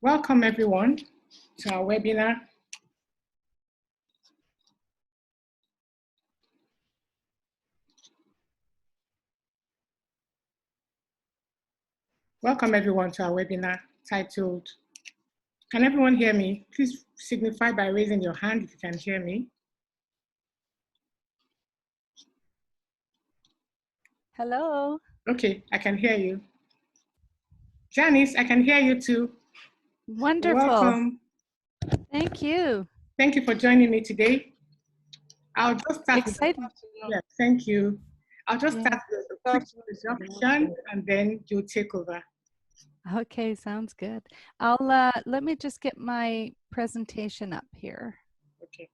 Welcome everyone to our webinar. Welcome everyone to our webinar titled, can everyone hear me? Please signify by raising your hand if you can hear me. Hello. Okay, I can hear you. Janice, I can hear you too. Wonderful. Welcome. Thank you. Thank you for joining me today. I'll just start with thank you. I'll just start with a quick introduction and then you'll take over. Okay, sounds good. Let me just get my presentation up here. Okay.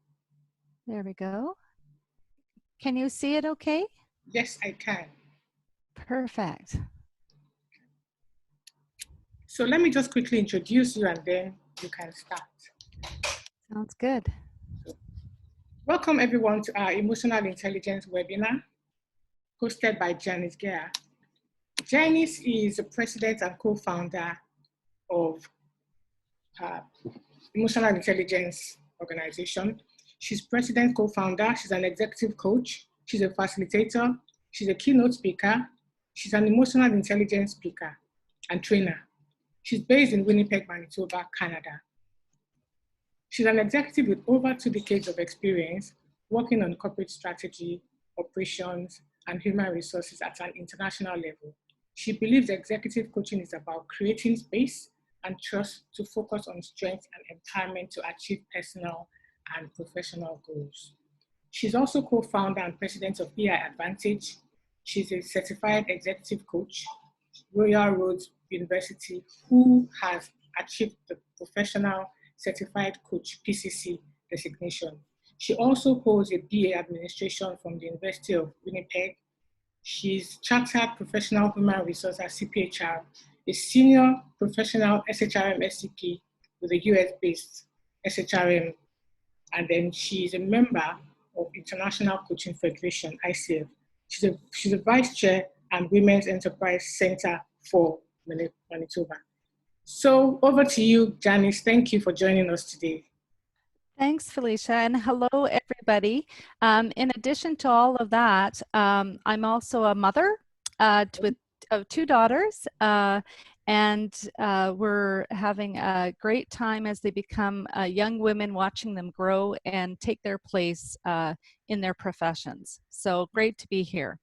There we go. Can you see it okay? Yes, I can. Perfect. So let me just quickly introduce you and then you can start. Sounds good. Welcome everyone to our Emotional Intelligence webinar hosted by Janice Gair. Janice is the president and co-founder of Emotional Intelligence Organization. She's president, co-founder, she's an executive coach, she's a facilitator, she's a keynote speaker, she's an emotional intelligence speaker and trainer. She's based in Winnipeg, Manitoba, Canada. She's an executive with over 2 decades of experience working on corporate strategy, operations, and human resources at an international level. She believes executive coaching is about creating space and trust to focus on strength and empowerment to achieve personal and professional goals. She's also co-founder and president of EI Advantage. She's a certified executive coach, Royal Road University, who has achieved the professional certified coach PCC designation. She also holds a BA administration from the University of Winnipeg. She's chartered professional human resource at CPHR, a senior professional SHRM-SCP with a US-based SHRM. And then she's a member of International Coaching Federation, ICF. She's a vice chair and Women's Enterprise Center for Manitoba. So over to you, Janice. Thank you for joining us today. Thanks, Felicia, and hello, everybody. In addition to all of that, I'm also a mother of 2 daughters, and we're having a great time as they become young women, watching them grow and take their place in their professions. So great to be here.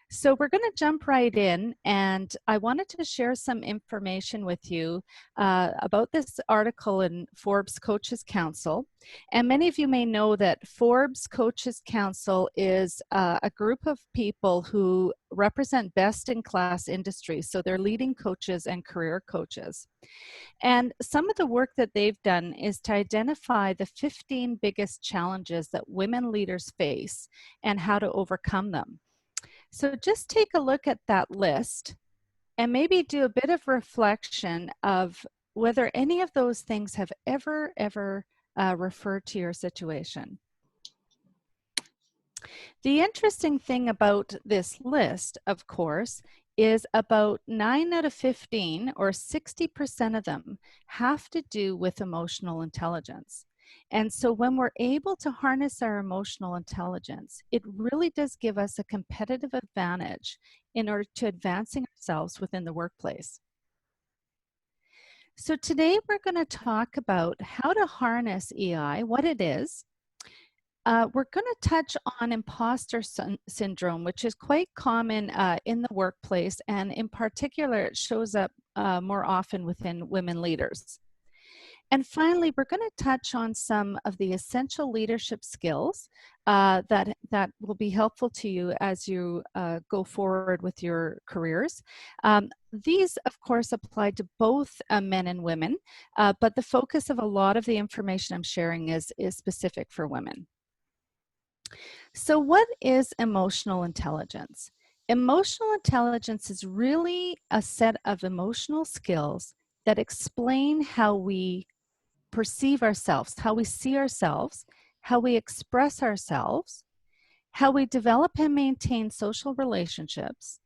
So we're going to jump right in, and I wanted to share some information with you about this article in Forbes Coaches Council. And many of you may know that Forbes Coaches Council is a group of people who represent best-in-class industries. So they're leading coaches and career coaches. And some of the work that they've done is to identify the 15 biggest challenges that women leaders face and how to overcome them. So just take a look at that list and maybe do a bit of reflection of whether any of those things have ever referred to your situation. The interesting thing about this list, of course, is about 9 out of 15, or 60% of them, have to do with emotional intelligence. And so when we're able to harness our emotional intelligence, it really does give us a competitive advantage in order to advancing ourselves within the workplace. So today we're going to talk about how to harness EI, what it is. We're going to touch on imposter syndrome, which is quite common in the workplace, and in particular, it shows up more often within women leaders. And finally, we're going to touch on some of the essential leadership skills that will be helpful to you as you go forward with your careers. These, of course, apply to both men and women, but the focus of a lot of the information I'm sharing is specific for women. So what is emotional intelligence? Emotional intelligence is really a set of emotional skills that explain how we perceive ourselves, how we see ourselves, how we express ourselves, how we develop and maintain social relationships,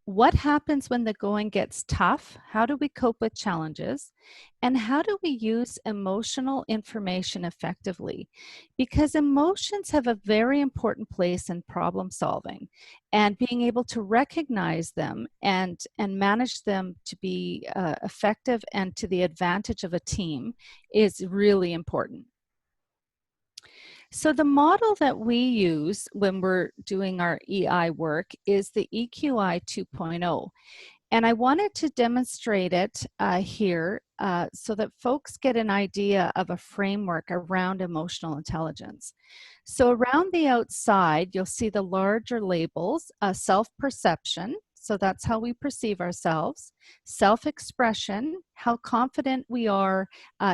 what happens when the going gets tough? How do we cope with challenges? And how do we use emotional information effectively? Because emotions have a very important place in problem solving, and being able to recognize them and manage them to be effective and to the advantage of a team is really important. So the model that we use when we're doing our EI work is the EQI 2.0. And I wanted to demonstrate it here so that folks get an idea of a framework around emotional intelligence. So around the outside, you'll see the larger labels, self-perception. So that's how we perceive ourselves. Self-expression, how confident we are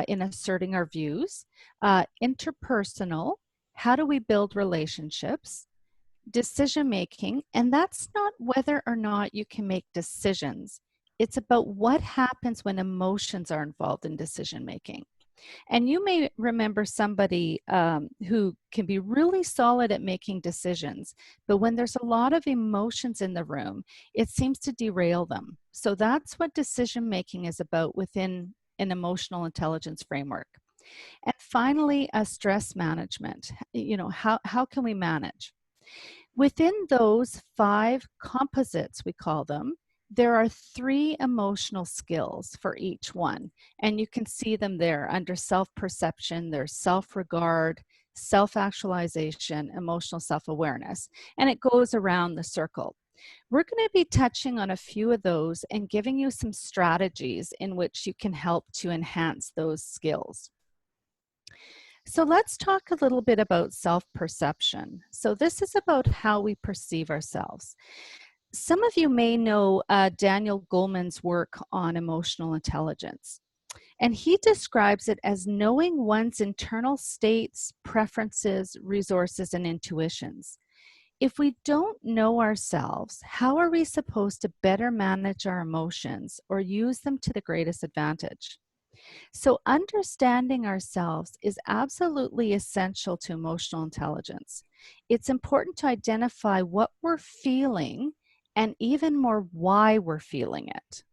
in asserting our views. Interpersonal, how do we build relationships? Decision making, and that's not whether or not you can make decisions. It's about what happens when emotions are involved in decision making. And you may remember somebody who can be really solid at making decisions, but when there's a lot of emotions in the room, it seems to derail them. So that's what decision making is about within an emotional intelligence framework. And finally, stress management. You know, how can we manage? Within those 5 composites, we call them, there are 3 emotional skills for each one. And you can see them there under self-perception, there's self-regard, self-actualization, emotional self-awareness. And it goes around the circle. We're going to be touching on a few of those and giving you some strategies in which you can help to enhance those skills. So let's talk a little bit about self-perception. So this is about how we perceive ourselves. Some of you may know Daniel Goleman's work on emotional intelligence, and he describes it as knowing one's internal states, preferences, resources, and intuitions. If we don't know ourselves, how are we supposed to better manage our emotions or use them to the greatest advantage? So understanding ourselves is absolutely essential to emotional intelligence. It's important to identify what we're feeling and even more why we're feeling it.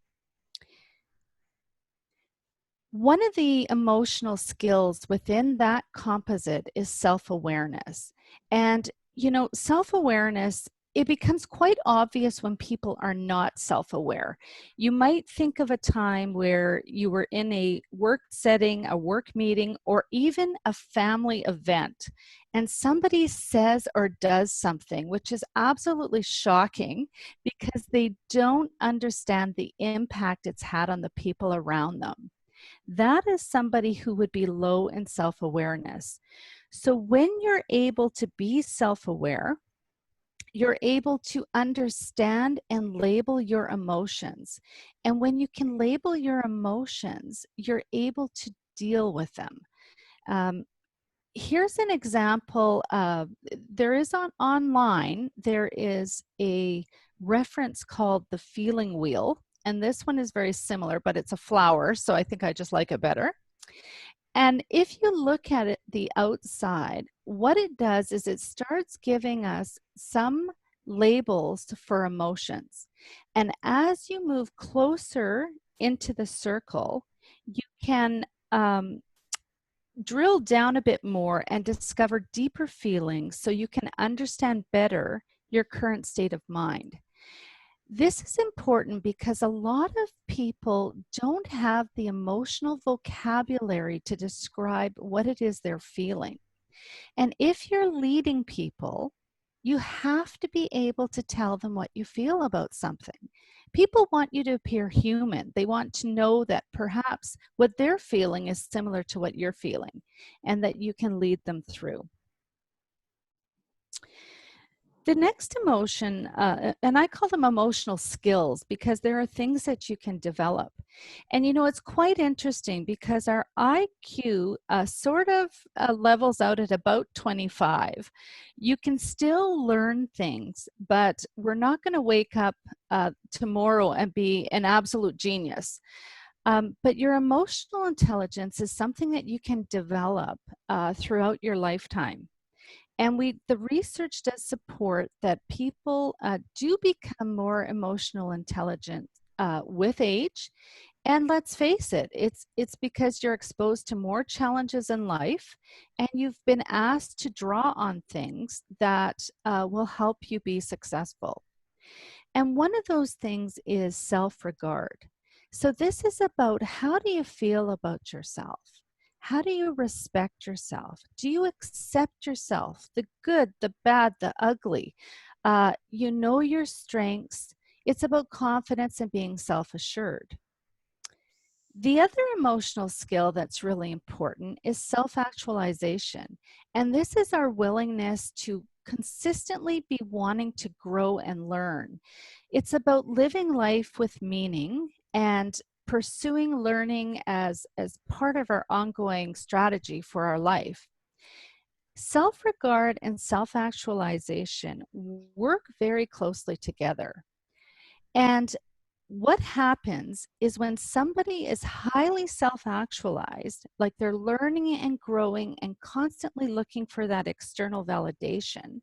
One of the emotional skills within that composite is self-awareness. And, you know, self-awareness, it becomes quite obvious when people are not self-aware. You might think of a time where you were in a work setting, a work meeting, or even a family event, and somebody says or does something which is absolutely shocking because they don't understand the impact it's had on the people around them. That is somebody who would be low in self-awareness. So when you're able to be self-aware, you're able to understand and label your emotions. And when you can label your emotions, you're able to deal with them. Here's an example. There is online, there is a reference called the feeling wheel. And this one is very similar, but it's a flower, so I think I just like it better. And if you look at it, the outside, what it does is it starts giving us some labels for emotions. And as you move closer into the circle, you can drill down a bit more and discover deeper feelings so you can understand better your current state of mind. This is important because a lot of people don't have the emotional vocabulary to describe what it is they're feeling. And if you're leading people, you have to be able to tell them what you feel about something. People want you to appear human. They want to know that perhaps what they're feeling is similar to what you're feeling and that you can lead them through. The next emotion, and I call them emotional skills because there are things that you can develop. And you know, it's quite interesting because our IQ sort of levels out at about 25. You can still learn things, but we're not going to wake up tomorrow and be an absolute genius. But your emotional intelligence is something that you can develop throughout your lifetime. And the research does support that people do become more emotional intelligent with age. And let's face it, it's because you're exposed to more challenges in life and you've been asked to draw on things that will help you be successful. And one of those things is self-regard. So this is about, how do you feel about yourself? How do you respect yourself? Do you accept yourself, the good, the bad, the ugly? You know your strengths. It's about confidence and being self-assured. The other emotional skill that's really important is self-actualization. And this is our willingness to consistently be wanting to grow and learn. It's about living life with meaning and pursuing learning as part of our ongoing strategy for our life. Self-regard and self-actualization work very closely together. And what happens is when somebody is highly self-actualized, like they're learning and growing and constantly looking for that external validation,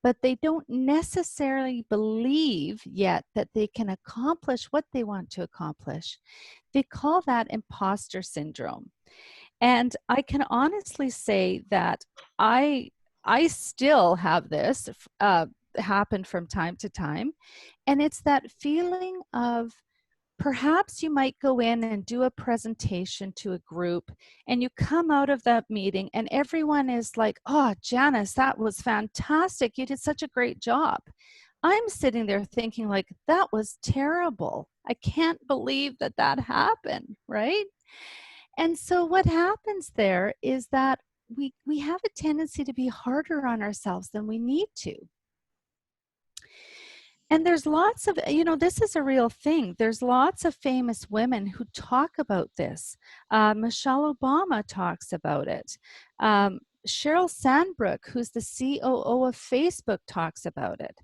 but they don't necessarily believe yet that they can accomplish what they want to accomplish, they call that imposter syndrome. And I can honestly say that I still have this happen from time to time. And it's that feeling of, perhaps you might go in and do a presentation to a group and you come out of that meeting and everyone is like, oh, Janice, that was fantastic. You did such a great job. I'm sitting there thinking like, that was terrible. I can't believe that that happened, right? And so what happens there is that we have a tendency to be harder on ourselves than we need to. And there's lots of, this is a real thing. There's lots of famous women who talk about this. Michelle Obama talks about it. Sheryl Sandberg, who's the COO of Facebook, talks about it.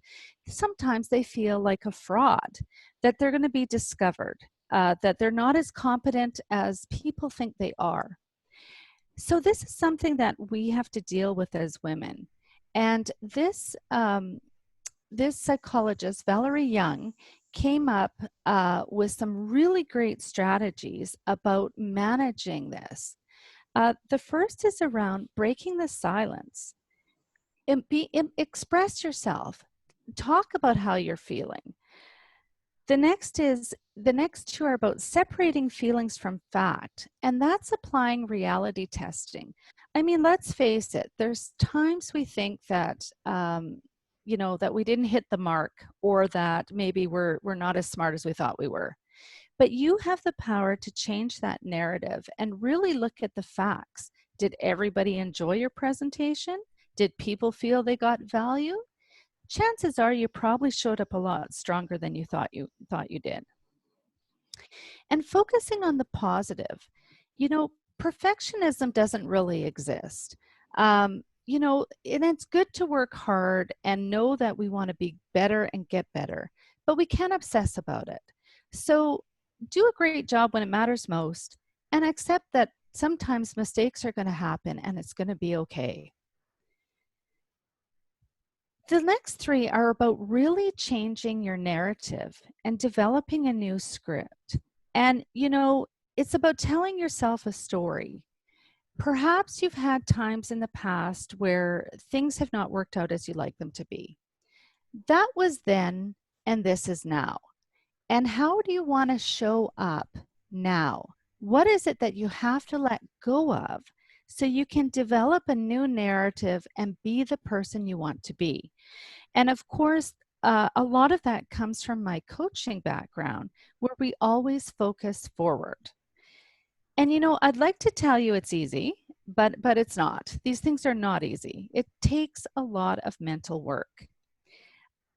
Sometimes they feel like a fraud, that they're going to be discovered, that they're not as competent as people think they are. So this is something that we have to deal with as women. And this psychologist, Valerie Young, came up with some really great strategies about managing this. The first is around breaking the silence. Express yourself. Talk about how you're feeling. The next two are about separating feelings from fact, and that's applying reality testing. I mean, let's face it, there's times we think that that we didn't hit the mark, or that maybe we're not as smart as we thought we were. But you have the power to change that narrative and really look at the facts. Did everybody enjoy your presentation? Did people feel they got value? Chances are you probably showed up a lot stronger than you thought you did. And focusing on the positive. Perfectionism doesn't really exist. And it's good to work hard and know that we want to be better and get better, but we can't obsess about it. So do a great job when it matters most, and accept that sometimes mistakes are going to happen and it's going to be okay. The next three are about really changing your narrative and developing a new script. And, it's about telling yourself a story. Perhaps you've had times in the past where things have not worked out as you like them to be. That was then, and this is now. And how do you want to show up now? What is it that you have to let go of so you can develop a new narrative and be the person you want to be? And of course, a lot of that comes from my coaching background, where we always focus forward. And I'd like to tell you it's easy, but it's not. These things are not easy. It takes a lot of mental work.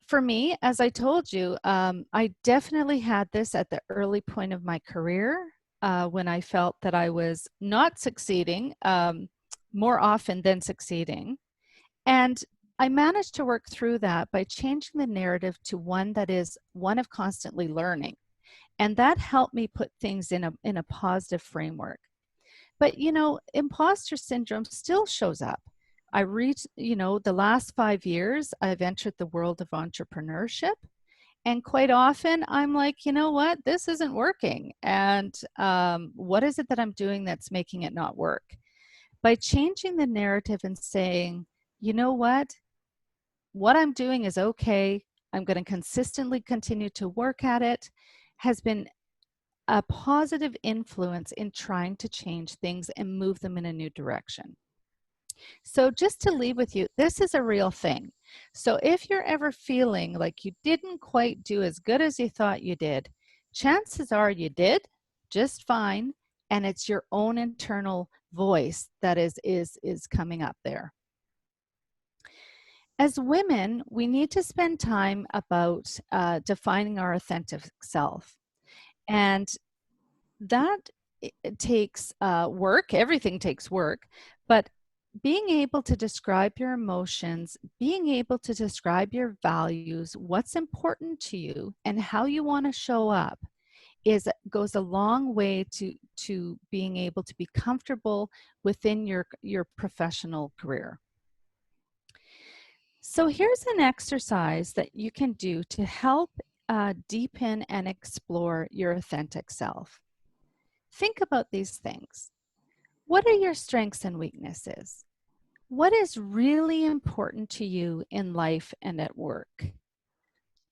For me, as I told you, I definitely had this at the early point of my career, when I felt that I was not succeeding more often than succeeding. And I managed to work through that by changing the narrative to one that is one of constantly learning. And that helped me put things in a positive framework. But, imposter syndrome still shows up. I reached, you know, the last 5 years, I've entered the world of entrepreneurship. And quite often I'm like, you know what, this isn't working. And what is it that I'm doing that's making it not work? By changing the narrative and saying, you know what I'm doing is okay. I'm going to consistently continue to work at it, has been a positive influence in trying to change things and move them in a new direction. So just to leave with you, this is a real thing. So if you're ever feeling like you didn't quite do as good as you thought you did, chances are you did just fine, and it's your own internal voice that is coming up there. As women, we need to spend time about defining our authentic self. And that it takes work. Everything takes work. But being able to describe your emotions, being able to describe your values, what's important to you, and how you want to show up goes a long way to being able to be comfortable within your professional career. So here's an exercise that you can do to help deepen and explore your authentic self. Think about these things. What are your strengths and weaknesses? What is really important to you in life and at work?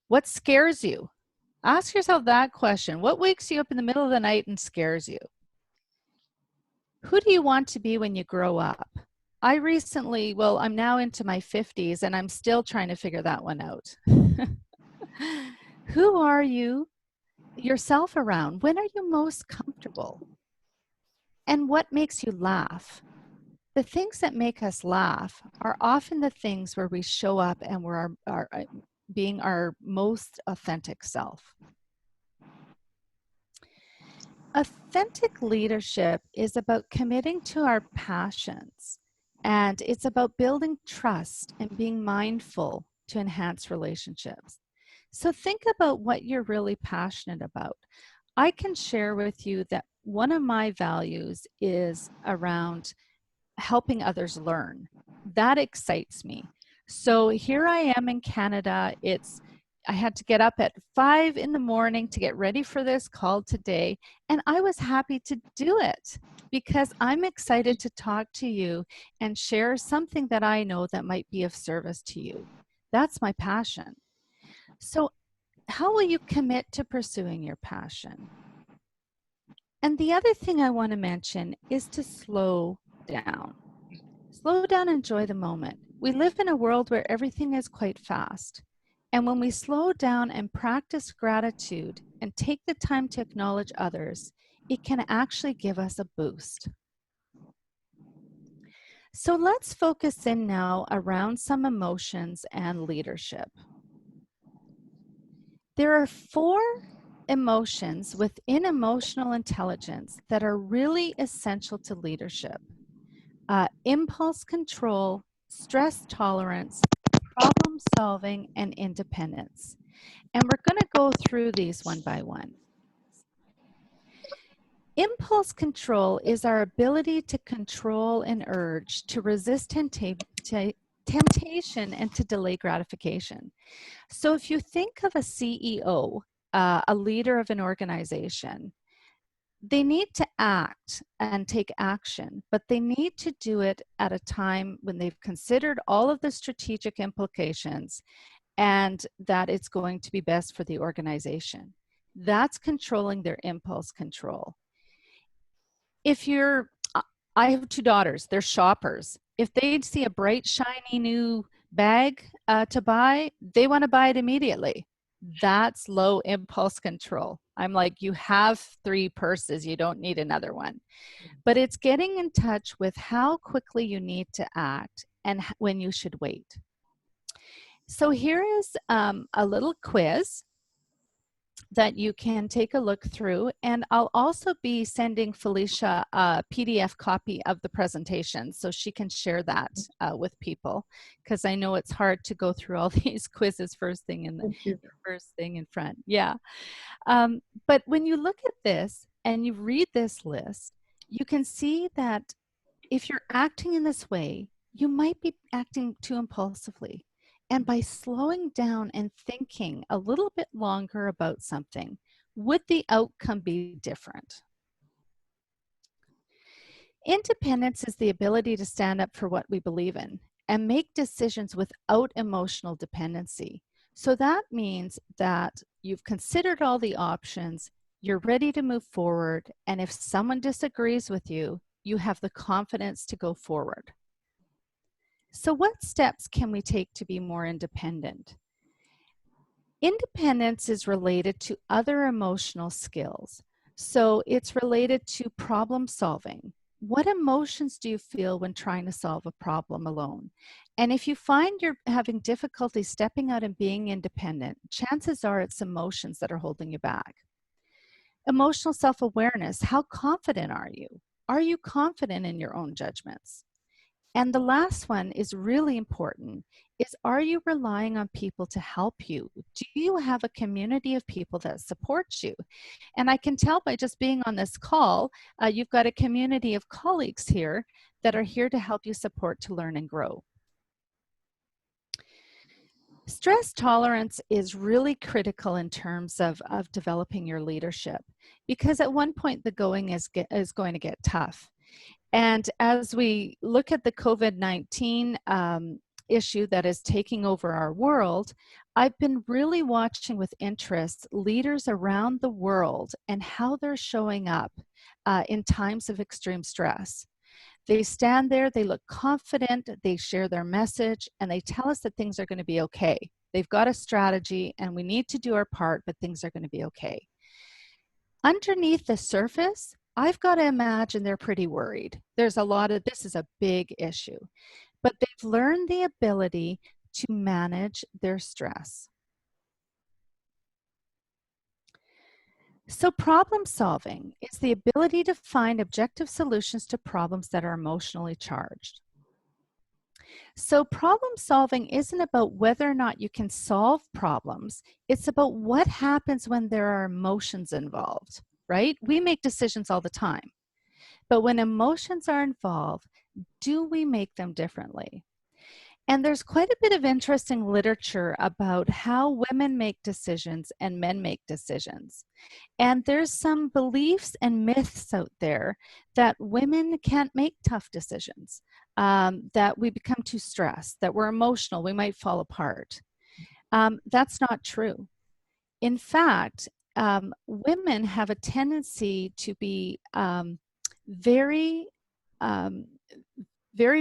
What scares you? Ask yourself that question. What wakes you up in the middle of the night and scares you? Who do you want to be when you grow up? I recently, well, I'm now into my 50s and I'm still trying to figure that one out. Who are you yourself around? When are you most comfortable? And what makes you laugh? The things that make us laugh are often the things where we show up and we're being our most authentic self. Authentic leadership is about committing to our passions, and it's about building trust and being mindful to enhance relationships. So think about what you're really passionate about. I can share with you that one of my values is around helping others learn. That excites me. So here I am in Canada. I had to get up at 5 in the morning to get ready for this call today, and I was happy to do it because I'm excited to talk to you and share something that I know that might be of service to you. That's my passion. So how will you commit to pursuing your passion? And the other thing I want to mention is to slow down. Slow down and enjoy the moment. We live in a world where everything is quite fast. And when we slow down and practice gratitude and take the time to acknowledge others, it can actually give us a boost. So let's focus in now around some emotions and leadership. There are 4 emotions within emotional intelligence that are really essential to leadership. Impulse control, stress tolerance, problem solving, and independence. And we're going to go through these one by one. Impulse control is our ability to control an urge, to resist temptation, and to delay gratification. So if you think of a CEO, a leader of an organization, they need to act and take action, but they need to do it at a time when they've considered all of the strategic implications and that it's going to be best for the organization. That's controlling their impulse control. I have 2 daughters, they're shoppers. If they see a bright, shiny new bag to buy, they want to buy it immediately. That's low impulse control. I'm like, you have 3 purses, you don't need another one. But it's getting in touch with how quickly you need to act and when you should wait. So here is a little quiz that you can take a look through, and I'll also be sending Felicia a PDF copy of the presentation so she can share that with people, because I know it's hard to go through all these quizzes first thing in front. Yeah. But when you look at this and you read this list, you can see that if you're acting in this way, you might be acting too impulsively. And by slowing down and thinking a little bit longer about something, would the outcome be different? Independence is the ability to stand up for what we believe in and make decisions without emotional dependency. So that means that you've considered all the options, you're ready to move forward, and if someone disagrees with you, you have the confidence to go forward. So what steps can we take to be more independent? Independence is related to other emotional skills. So it's related to problem solving. What emotions do you feel when trying to solve a problem alone? And if you find you're having difficulty stepping out and being independent, chances are it's emotions that are holding you back. Emotional self-awareness, how confident are you? Are you confident in your own judgments? And the last one is really important, is are you relying on people to help you? Do you have a community of people that support you? And I can tell by just being on this call, you've got a community of colleagues here that are here to help you support to learn and grow. Stress tolerance is really critical in terms of developing your leadership, because at one point the going is going to get tough. And as we look at the COVID-19 issue that is taking over our world, I've been really watching with interest leaders around the world and how they're showing up in times of extreme stress. They stand there, they look confident, they share their message, and they tell us that things are going to be okay. They've got a strategy and we need to do our part, but things are going to be okay. Underneath the surface, I've got to imagine they're pretty worried. There's a lot of, this is a big issue, but they've learned the ability to manage their stress. So problem solving is the ability to find objective solutions to problems that are emotionally charged. So problem solving isn't about whether or not you can solve problems. It's about what happens when there are emotions involved, right? We make decisions all the time. But when emotions are involved, do we make them differently? And there's quite a bit of interesting literature about how women make decisions and men make decisions. And there's some beliefs and myths out there that women can't make tough decisions, that we become too stressed, that we're emotional, we might fall apart. That's not true. In fact, women have a tendency to be very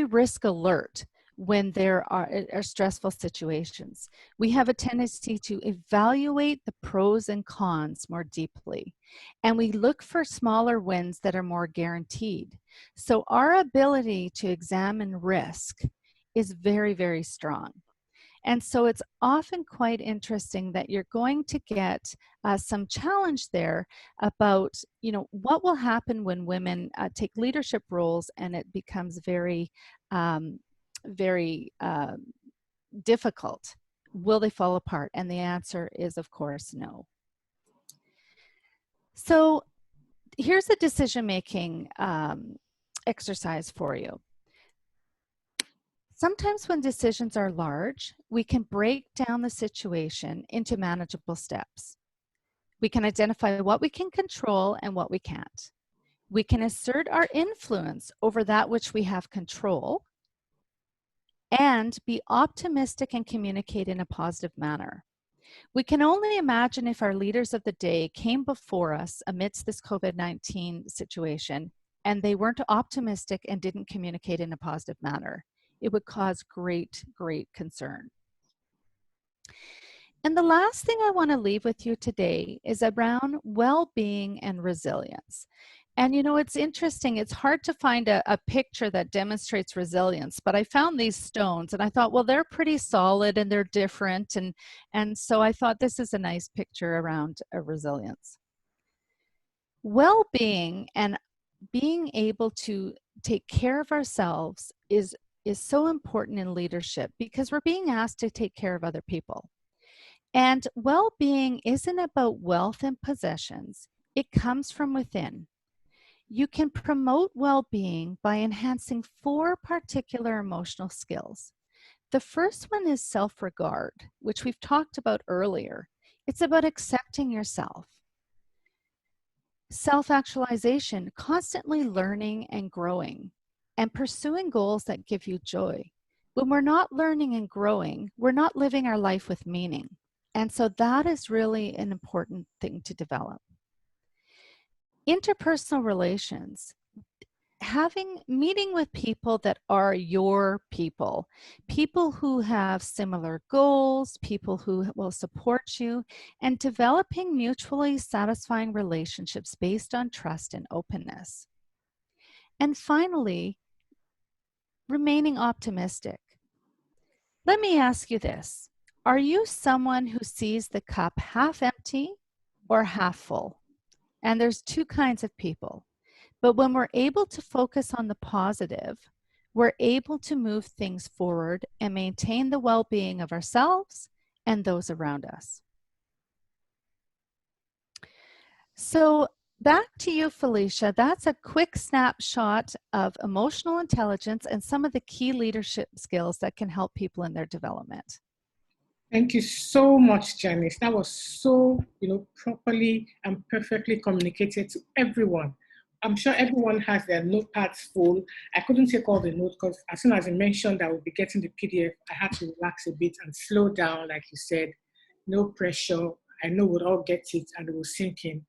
risk alert when there are stressful situations. We have a tendency to evaluate the pros and cons more deeply, and we look for smaller wins that are more guaranteed. So our ability to examine risk is very, very strong. And so it's often quite interesting that you're going to get some challenge there about, you know, what will happen when women take leadership roles and it becomes very, very difficult. Will they fall apart? And the answer is, of course, no. So here's a decision-making exercise for you. Sometimes when decisions are large, we can break down the situation into manageable steps. We can identify what we can control and what we can't. We can assert our influence over that which we have control and be optimistic and communicate in a positive manner. We can only imagine if our leaders of the day came before us amidst this COVID-19 situation and they weren't optimistic and didn't communicate in a positive manner. It would cause great, great concern. And the last thing I want to leave with you today is around well-being and resilience. And you know, it's interesting, it's hard to find a picture that demonstrates resilience, but I found these stones and I thought, well, they're pretty solid and they're different. And so I thought this is a nice picture around resilience. Well-being and being able to take care of ourselves is so important in leadership because we're being asked to take care of other people. And well-being isn't about wealth and possessions. It comes from within. You can promote well-being by enhancing 4 particular emotional skills. The first one is self-regard, which we've talked about earlier. It's about accepting yourself. Self-actualization, constantly learning and growing, and pursuing goals that give you joy. When we're not learning and growing, we're not living our life with meaning. And so that is really an important thing to develop. Interpersonal relations, meeting with people that are your people who have similar goals, people who will support you, and developing mutually satisfying relationships based on trust and openness. And finally, remaining optimistic. Let me ask you this. Are you someone who sees the cup half empty or half full? And there's 2 kinds of people. But when we're able to focus on the positive, we're able to move things forward and maintain the well-being of ourselves and those around us. So back to you, Felicia. That's a quick snapshot of emotional intelligence and some of the key leadership skills that can help people in their development. Thank you so much, Janice. That was so, properly and perfectly communicated to everyone. I'm sure everyone has their notepads full. I couldn't take all the notes because as soon as I mentioned that we'll be getting the PDF, I had to relax a bit and slow down, like you said. No pressure. I know we'll all get it and it will sink in,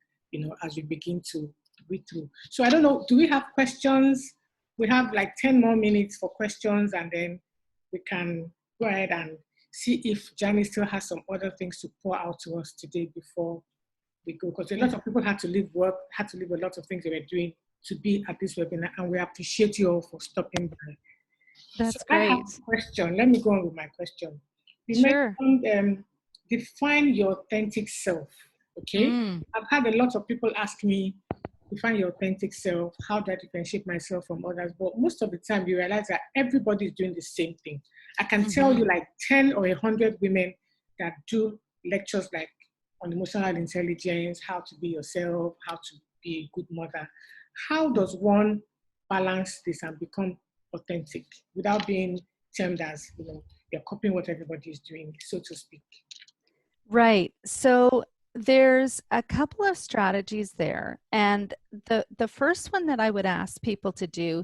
as we begin to read through. So I don't know, do we have questions? We have like 10 more minutes for questions and then we can go ahead and see if Janice still has some other things to pour out to us today before we go, because a lot of people had to leave work, had to leave a lot of things they were doing to be at this webinar, and we appreciate you all for stopping by. That's so great. I have a question. Let me go on with my question. You Sure. mentioned define your authentic self, okay? I've had a lot of people ask me, define your authentic self, how do I differentiate myself from others? But most of the time you realize that everybody is doing the same thing. I can tell you like 10 or 100 women that do lectures like on emotional intelligence, how to be yourself, how to be a good mother. How does one balance this and become authentic without being termed as, you're copying what everybody is doing, so to speak? Right. So there's a couple of strategies there. And the first one that I would ask people to do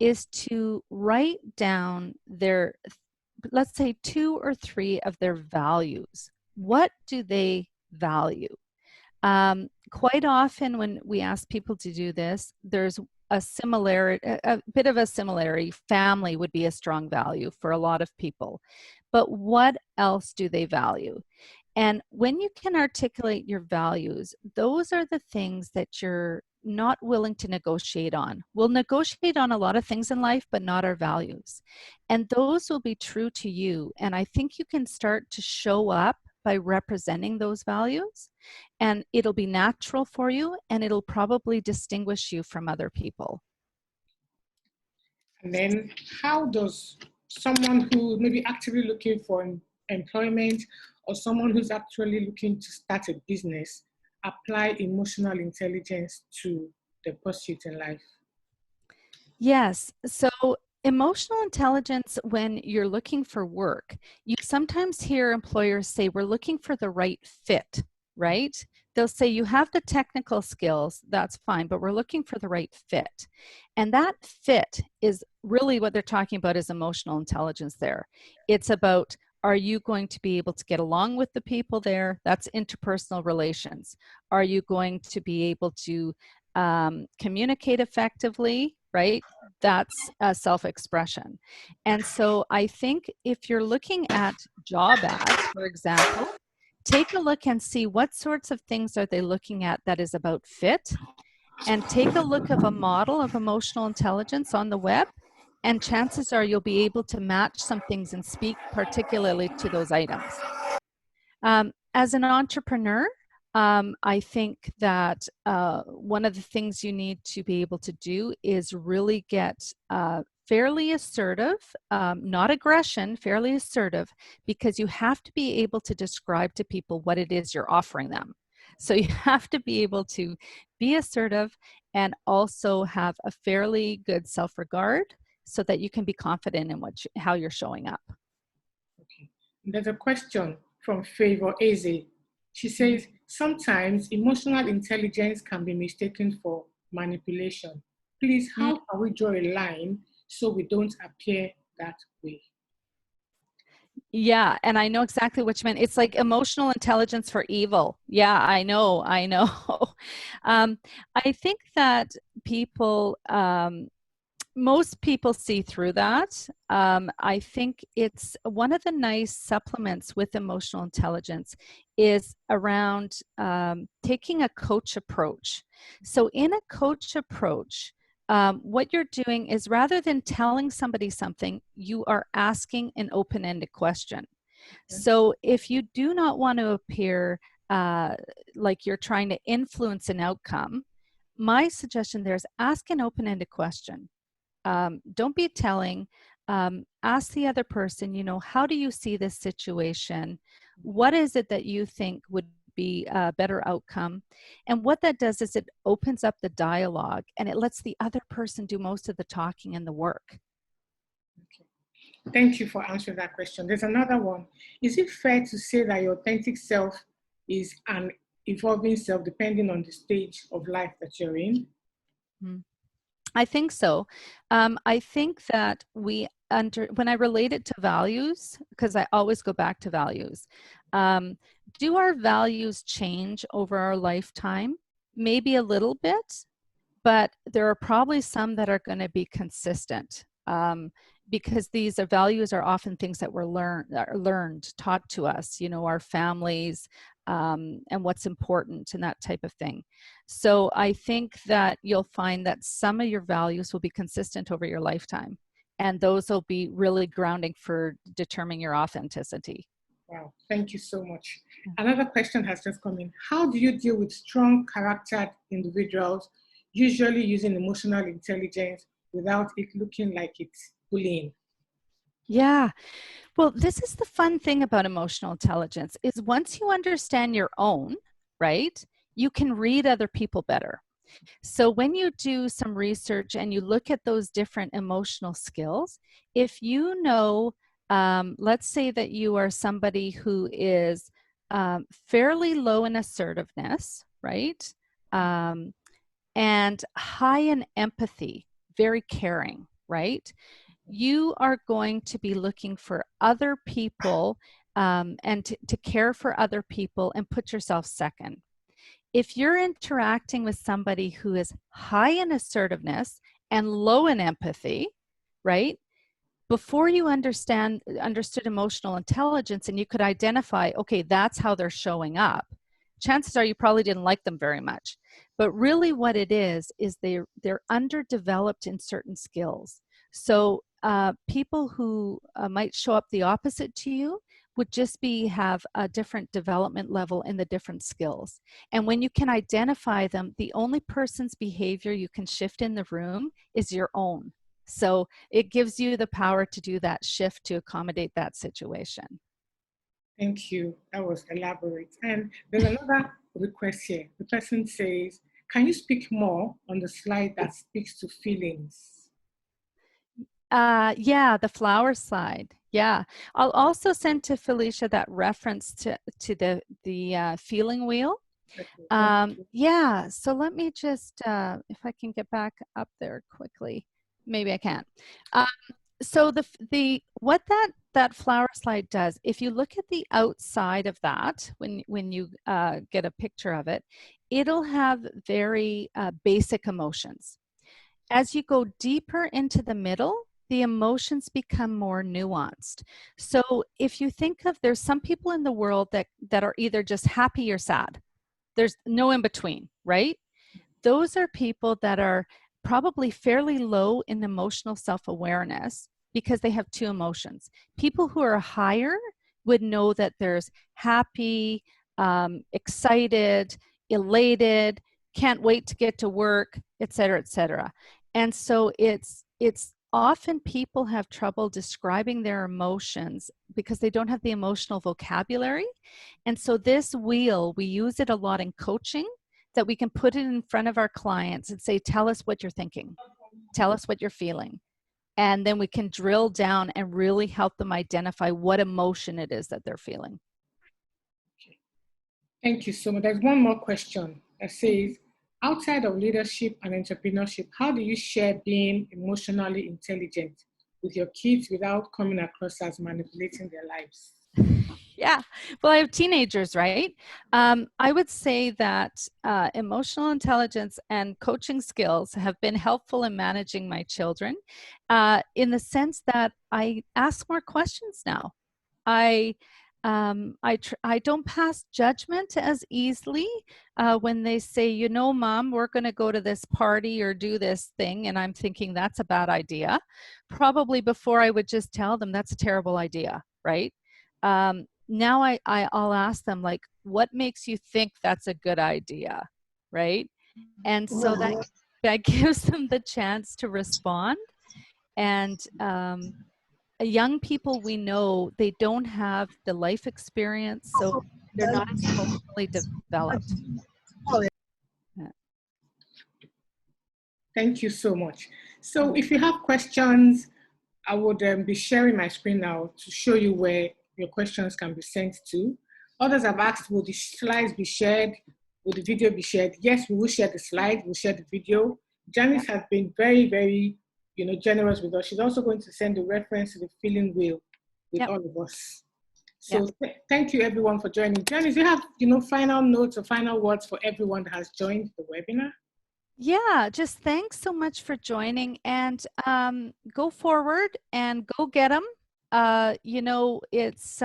is to write down their, let's say 2 or 3 of their values. What do they value? Quite often when we ask people to do this, there's a similarity, a bit of a similarity. Family would be a strong value for a lot of people. But what else do they value? And when you can articulate your values, those are the things that you're not willing to negotiate on. We'll negotiate on a lot of things in life, but not our values. And those will be true to you. And I think you can start to show up by representing those values, and it'll be natural for you, and it'll probably distinguish you from other people. And then how does someone who may be actively looking for employment or someone who's actually looking to start a business apply emotional intelligence to the pursuit in life? Yes. So emotional intelligence, when you're looking for work, you sometimes hear employers say, we're looking for the right fit, right? They'll say, you have the technical skills, that's fine, but we're looking for the right fit. And that fit is really what they're talking about is emotional intelligence there. It's about, are you going to be able to get along with the people there? That's interpersonal relations. Are you going to be able to communicate effectively, right? That's self-expression. And so I think if you're looking at job ads, for example, take a look and see what sorts of things are they looking at that is about fit, and take a look of a model of emotional intelligence on the web, and chances are you'll be able to match some things and speak particularly to those items. As an entrepreneur, I think that one of the things you need to be able to do is really get fairly assertive, not aggression, fairly assertive, because you have to be able to describe to people what it is you're offering them. So you have to be able to be assertive and also have a fairly good self-regard so that you can be confident in how you're showing up. Okay. There's a question from Favor Eze. She says, sometimes emotional intelligence can be mistaken for manipulation. Please, how can we draw a line so we don't appear that way? Yeah, and I know exactly what you meant. It's like emotional intelligence for evil. Yeah, I know. I think that people, most people see through that. I think it's one of the nice supplements with emotional intelligence is around taking a coach approach. So in a coach approach, what you're doing is rather than telling somebody something, you are asking an open-ended question. Okay. So if you do not want to appear like you're trying to influence an outcome, my suggestion there is ask an open-ended question. Don't be telling, ask the other person, you know, how do you see this situation? What is it that you think would be a better outcome? And what that does is it opens up the dialogue and it lets the other person do most of the talking and the work. Okay. Thank you for answering that question. There's another one. Is it fair to say that your authentic self is an evolving self depending on the stage of life that you're in? I think so. I think that when I relate it to values, because I always go back to values, do our values change over our lifetime? Maybe a little bit, but there are probably some that are going to be consistent. Because these values are often things that were learned, taught to us, you know, our families, and what's important and that type of thing. So I think that you'll find that some of your values will be consistent over your lifetime, and those will be really grounding for determining your authenticity. Wow, thank you so much. Another question has just come in. How do you deal with strong charactered individuals, usually using emotional intelligence without it looking like it's bullying? Yeah. Well, this is the fun thing about emotional intelligence is once you understand your own, right, you can read other people better. So when you do some research and you look at those different emotional skills, if you know, let's say that you are somebody who is fairly low in assertiveness, right, and high in empathy, very caring, right? You are going to be looking for other people and to care for other people and put yourself second. If you're interacting with somebody who is high in assertiveness and low in empathy, right? Before you understood emotional intelligence and you could identify, okay, that's how they're showing up, chances are you probably didn't like them very much. But really what it is they're underdeveloped in certain skills. So people who might show up the opposite to you would just have a different development level in the different skills. And when you can identify them, the only person's behavior you can shift in the room is your own. So it gives you the power to do that shift to accommodate that situation. Thank you. That was elaborate. And there's another request here. The person says, can you speak more on the slide that speaks to feelings? Yeah, the flower slide. Yeah, I'll also send to Felicia that reference to the feeling wheel. Okay, yeah, so let me just, if I can get back up there quickly, maybe I can't. So what that flower slide does, if you look at the outside of that, when you get a picture of it, it'll have very basic emotions. As you go deeper into the middle, the emotions become more nuanced. So if you think of, there's some people in the world that are either just happy or sad. There's no in between, right? Those are people that are probably fairly low in emotional self-awareness because they have two emotions. People who are higher would know that there's happy, excited, elated, can't wait to get to work, et cetera, et cetera. And so it's often people have trouble describing their emotions because they don't have the emotional vocabulary. And so this wheel, we use it a lot in coaching that we can put it in front of our clients and say, tell us what you're thinking, tell us what you're feeling. And then we can drill down and really help them identify what emotion it is that they're feeling. Okay. Thank you so much. There's one more question that says, outside of leadership and entrepreneurship, how do you share being emotionally intelligent with your kids without coming across as manipulating their lives? Yeah, well, I have teenagers, right? I would say that emotional intelligence and coaching skills have been helpful in managing my children in the sense that I ask more questions now. I don't pass judgment as easily when they say, you know, Mom, we're going to go to this party or do this thing, and I'm thinking that's a bad idea. Probably before I would just tell them that's a terrible idea, right? Now I'll ask them, like, what makes you think that's a good idea, right? And so that gives them the chance to respond. And young people, we know they don't have the life experience, so they're not as emotionally developed. Yeah. Thank you so much. So if you have questions, I would be sharing my screen now to show you where your questions can be sent to. Others have asked, will the slides be shared? Will the video be shared? Yes, we will share the slide, we'll share the video. Janice has been very, very, generous with us. She's also going to send a reference to the feeling wheel with all of us. So thank you everyone for joining. Janice, you have, final notes or final words for everyone that has joined the webinar? Yeah, just thanks so much for joining, and go forward and go get them. It's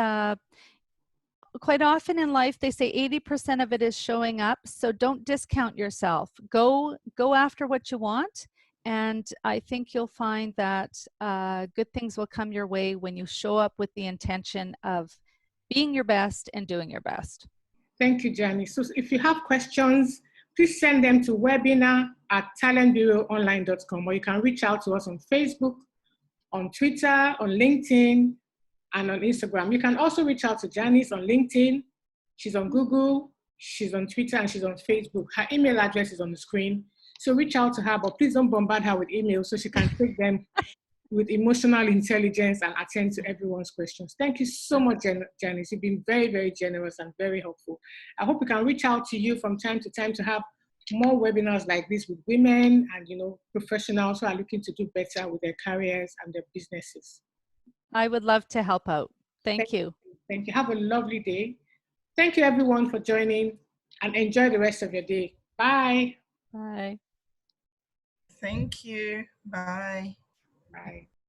quite often in life, they say 80% of it is showing up. So don't discount yourself. Go after what you want. And I think you'll find that good things will come your way when you show up with the intention of being your best and doing your best. Thank you, Janice. So if you have questions, please send them to webinar@talentbureauonline.com, or you can reach out to us on Facebook, on Twitter, on LinkedIn, and on Instagram. You can also reach out to Janice on LinkedIn. She's on Google, she's on Twitter, and she's on Facebook. Her email address is on the screen. So reach out to her, but please don't bombard her with emails so she can take them with emotional intelligence and attend to everyone's questions. Thank you so much, Janice. You've been very, very generous and very helpful. I hope we can reach out to you from time to time to have more webinars like this with women and professionals who are looking to do better with their careers and their businesses. I would love to help out. Thank you. Thank you. Have a lovely day. Thank you everyone for joining, and enjoy the rest of your day. Bye. Bye. Thank you. Bye. Bye.